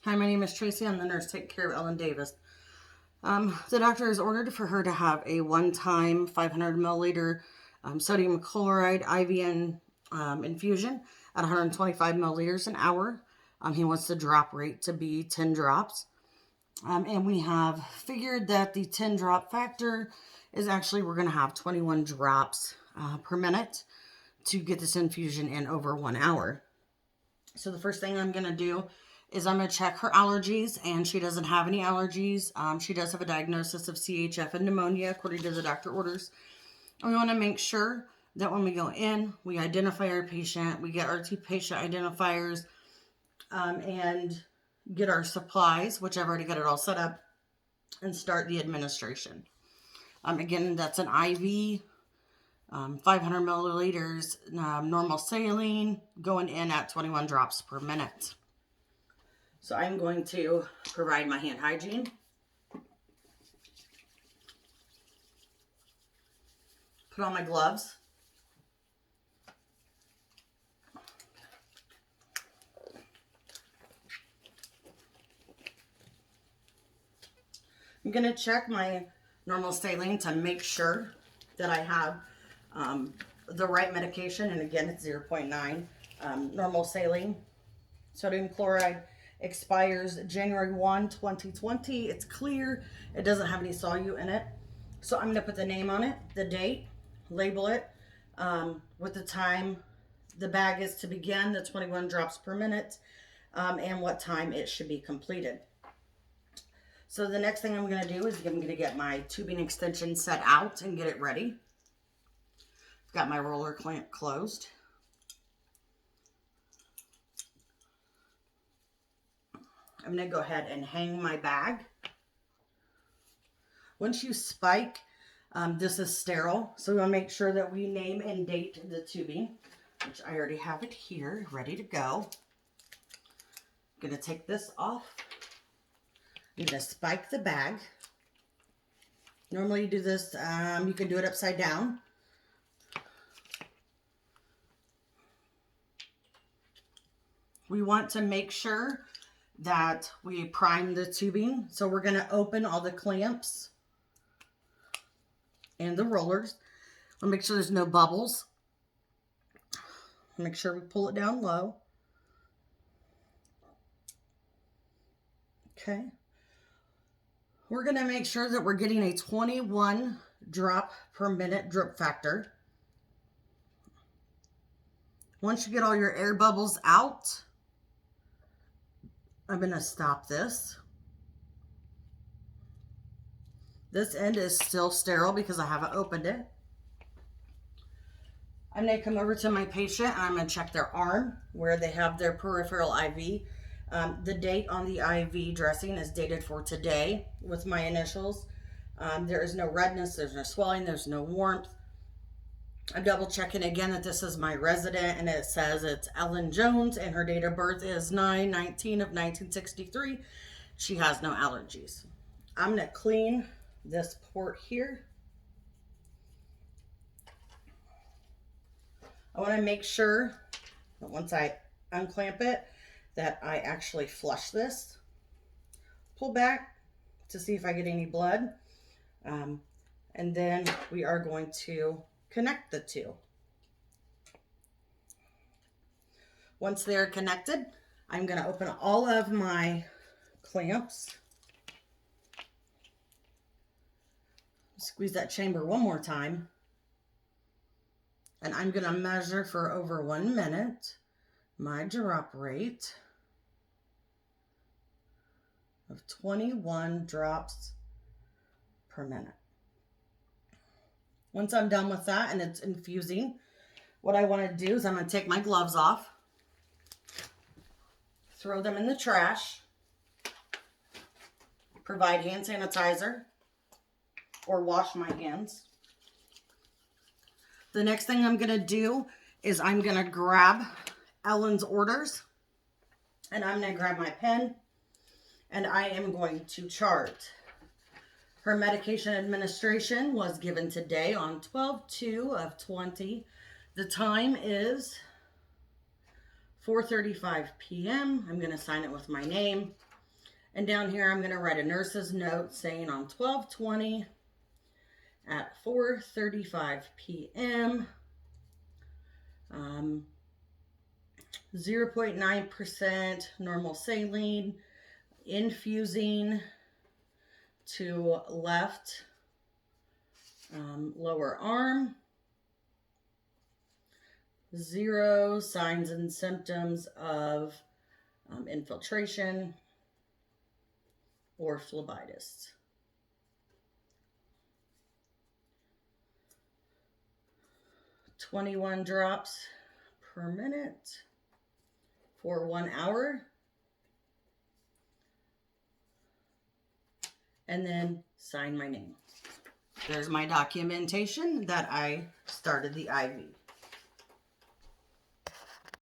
Hi, my name is Tracy. I'm the nurse taking care of Ellen Davis. The doctor has ordered for her to have a one-time 500 milliliter sodium chloride IV infusion at 125 milliliters an hour. He wants the drop rate to be 10 drops. And we have figured that the 10 drop factor is actually, we're going to have 21 drops per minute to get this infusion in over 1 hour. So the first thing I'm going to do is I'm going to check her allergies, and she doesn't have any allergies. She does have a diagnosis of CHF and pneumonia according to the doctor orders. And we want to make sure that when we go in, we identify our patient, we get our 2 patient identifiers, and get our supplies, which I've already got it all set up, and start the administration. Again, that's an IV, 500 milliliters, normal saline, going in at 21 drops per minute. So I'm going to provide my hand hygiene. Put on my gloves. I'm going to check my normal saline to make sure that I have the right medication. And again, it's 0.9. Normal saline. Sodium chloride expires January 1, 2020. It's clear. It doesn't have any solute in it. So I'm going to put the name on it, the date, label it with the time the bag is to begin, the 21 drops per minute, and what time it should be completed. So the next thing I'm going to do is I'm going to get my tubing extension set out and get it ready. I've got my roller clamp closed. I'm going to go ahead and hang my bag. Once you spike, this is sterile, so we want to make sure that we name and date the tubing, which I already have it here, ready to go. I'm going to take this off. I'm going to spike the bag. Normally you do this, you can do it upside down. We want to make sure that we prime the tubing. So we're going to open all the clamps and the rollers. I'll make sure there's no bubbles. Make sure we pull it down low. Okay. We're going to make sure that we're getting a 21 drop per minute drip factor. Once you get all your air bubbles out, I'm going to stop this. This end is still sterile because I haven't opened it. I'm going to come over to my patient and I'm going to check their arm where they have their peripheral IV. The date on the IV dressing is dated for today with my initials. There is no redness, there's no swelling, there's no warmth. I'm double checking again that this is my resident, and it says it's Ellen Jones and her date of birth is 9/19 of 1963. She has no allergies. I'm going to clean this port here. I want to make sure that once I unclamp it that I actually flush this. Pull back to see if I get any blood. And then we are going to connect the two. Once they're connected, I'm going to open all of my clamps. Squeeze that chamber one more time. And I'm going to measure for over 1 minute my drop rate of 21 drops per minute. Once I'm done with that and it's infusing, what I want to do is I'm going to take my gloves off, throw them in the trash, provide hand sanitizer, or wash my hands. The next thing I'm going to do is I'm going to grab Ellen's orders, and I'm going to grab my pen, and I am going to chart. Her medication administration was given today on 12/2/20. The time is 4:35 p.m. I'm going to sign it with my name. And down here, I'm going to write a nurse's note saying on 12/20 at 4:35 p.m. 0.9% normal saline, infusing to left lower arm. 0 signs and symptoms of infiltration or phlebitis. "21 drops per minute for 1 hour." And then sign my name. There's my documentation that I started the IV.